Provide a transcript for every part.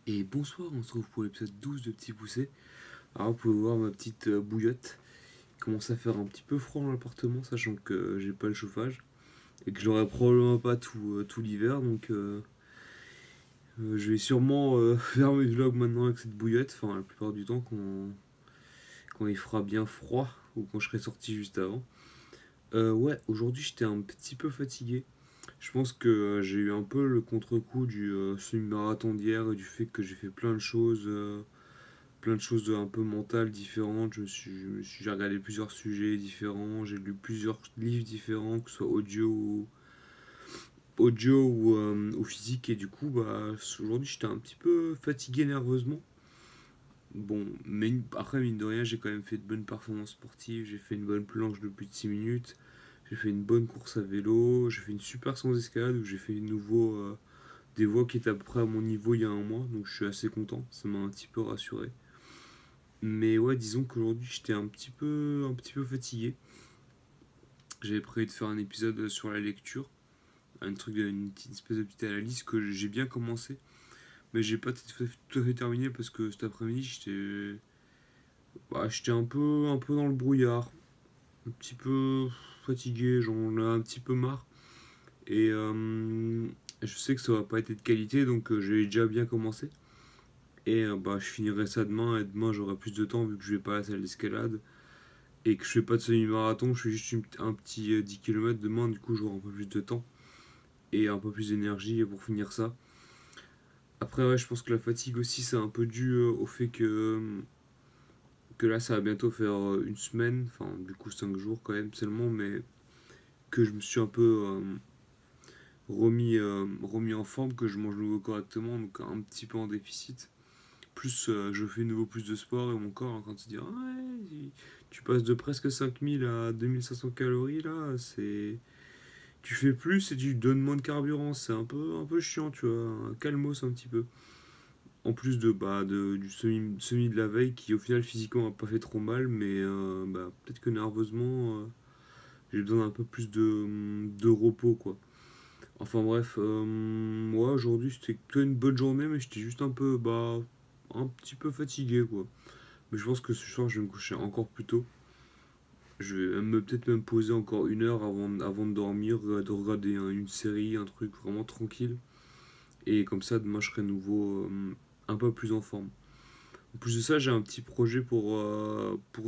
Et bonsoir, on se retrouve pour l'épisode 12 de Petit Poussé. Alors vous pouvez voir ma petite bouillotte. Il commence à faire un petit peu froid dans l'appartement, sachant que j'ai pas le chauffage. Et que je l'aurai probablement pas tout l'hiver, donc je vais sûrement faire mes vlogs maintenant avec cette bouillotte, enfin la plupart du temps quand il fera bien froid, ou quand je serai sorti juste avant. Ouais, aujourd'hui j'étais un petit peu fatigué. Je pense que j'ai eu un peu le contre-coup du semi-marathon d'hier et du fait que j'ai fait plein de choses un peu mentales différentes. J'ai regardé plusieurs sujets différents, j'ai lu plusieurs livres différents, que ce soit audio ou physique. Et du coup, bah, aujourd'hui, j'étais un petit peu fatigué nerveusement. Bon, mais après, mine de rien, j'ai quand même fait de bonnes performances sportives. J'ai fait une bonne planche de plus de 6 minutes. J'ai fait une bonne course à vélo. J'ai fait une super séance d'escalade où j'ai fait des voies qui étaient à peu près à mon niveau il y a un mois. Donc je suis assez content. Ça m'a un petit peu rassuré. Mais ouais, disons qu'aujourd'hui j'étais un petit peu fatigué. J'avais prévu de faire un épisode sur la lecture, une petite espèce de petite analyse que j'ai bien commencé, mais j'ai pas tout à fait terminé parce que cet après-midi j'étais un peu dans le brouillard, un petit peu fatigué, j'en ai un petit peu marre. Et je sais que ça va pas être de qualité, donc j'ai déjà bien commencé. Et bah, je finirai ça demain, et demain j'aurai plus de temps vu que je vais pas à la salle d'escalade. Et que je fais pas de semi-marathon, je fais juste un petit 10 km demain, du coup j'aurai un peu plus de temps et un peu plus d'énergie pour finir ça. Après ouais, je pense que la fatigue aussi c'est un peu dû au fait que là ça va bientôt faire une semaine, enfin du coup 5 jours quand même seulement, mais que je me suis un peu remis en forme, que je mange nouveau correctement, donc un petit peu en déficit. Plus je fais nouveau plus de sport et mon corps est en train de se dire ouais, tu passes de presque 5000 à 2500 calories là, c'est tu fais plus et tu donnes moins de carburant. C'est un peu chiant, tu vois. Un calmos un petit peu. En plus du semi de la veille qui, au final, physiquement, a pas fait trop mal. Mais peut-être que nerveusement, j'ai besoin d'un peu plus de repos, quoi. Enfin bref, moi aujourd'hui c'était plutôt une bonne journée, mais j'étais juste un petit peu fatigué, quoi. Mais je pense que ce soir, je vais me coucher encore plus tôt. Je vais peut-être même poser encore une heure avant de dormir, de regarder une série, un truc vraiment tranquille. Et comme ça, demain, je serai nouveau un peu plus en forme. En plus de ça, j'ai un petit projet pour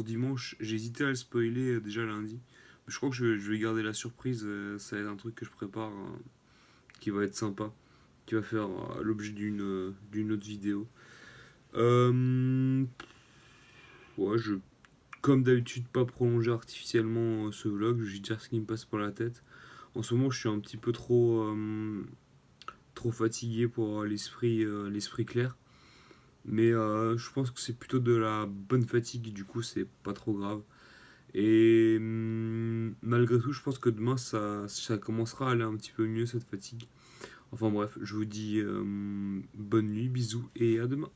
dimanche. J'ai hésité à le spoiler déjà lundi. Mais je crois que je vais garder la surprise. Ça va être un truc que je prépare qui va être sympa. Qui va faire l'objet d'une autre vidéo. Euh, ouais, comme d'habitude, pas prolonger artificiellement ce vlog. Je vais dire ce qui me passe par la tête. En ce moment, je suis un petit peu trop fatigué pour l'esprit clair. Mais je pense que c'est plutôt de la bonne fatigue, du coup c'est pas trop grave. Et malgré tout, je pense que demain ça commencera à aller un petit peu mieux cette fatigue. Enfin bref, je vous dis bonne nuit, bisous et à demain.